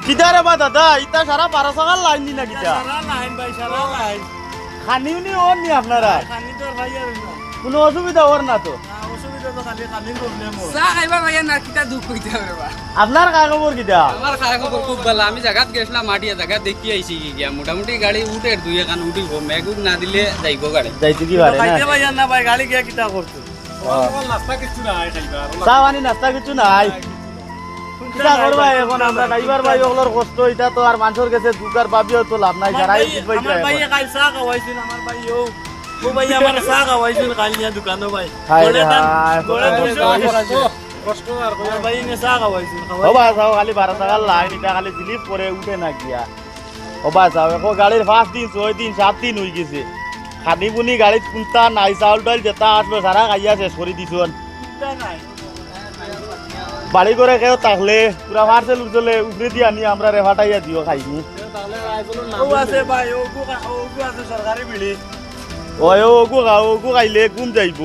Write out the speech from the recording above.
কিদারে বা দাদা ইটা সারা 12 টাকার লাইন নি না কিটা সারা লাইন ভাই সারা লাইন খানিও নি ওর নি আপনারা খানি তো ভাই আর না কোনো অসুবিধা ওর না তো অসুবিধা তো খালি খানির প্রবলেম হয় চা খাইবা ভাইয়া না কিটা দুঃখ হইতে হবে বা আপনার কাজ খবর কিটা আমার খায় খবর খুব ভালো আমি জায়গাত গেছিলাম মাটিয়া জায়গা দেখি আইছি কি গিয়া মোটামুটি গাড়ি উঠে দুই এখান উঠিব মেঘুক না দিলে যাইব গাড়ি যাইতে কি পারে খাইতে না ভাই আর না ভাই গাড়ি গিয়া কিটা করছো চা পানি নাস্তা কিছু নাই কিটা করবা এখন আমরা ড্রাইভার ভাই ওগুলোর কষ্ট এটা তো আর মানুষের কাছে দুকার ভাবিও তো লাভ নাই যারা এই বুঝবাই আমার ভাই কাল চা খাওয়াইছিল আমার ভাই ও ভাই আমার চা খাওয়াইছিল কাল নিয়া দোকানে ভাই হায় গোড়ে দাম হায় গোড়ে 200 কষ্ট আর আমার ভাই নে চা খাওয়াইছিল ও বা যাও খালি 12 টাকার লাইন এটা খালি স্লিপ করে উঠে না গিয়া ও বা যাও এখন গাড়ির 5 দিন 6 দিন 7 দিন হয়ে গেছে খানি বুনি গাড়িত কুন্তা নাই চাউল টাইল যেটা আসলো সারা খাইয়া শেষ করে দিছন নাই বাড়ি করে কেউ থাকলে পুরা পার্সেল উঠলে উপরে দিয়ে আনি আমরা রে ফাটাইয়া দিও খাইনি ও আছে ভাই ও আছে সরকারি বিড়ি ওগু খাইলে গুম যাইব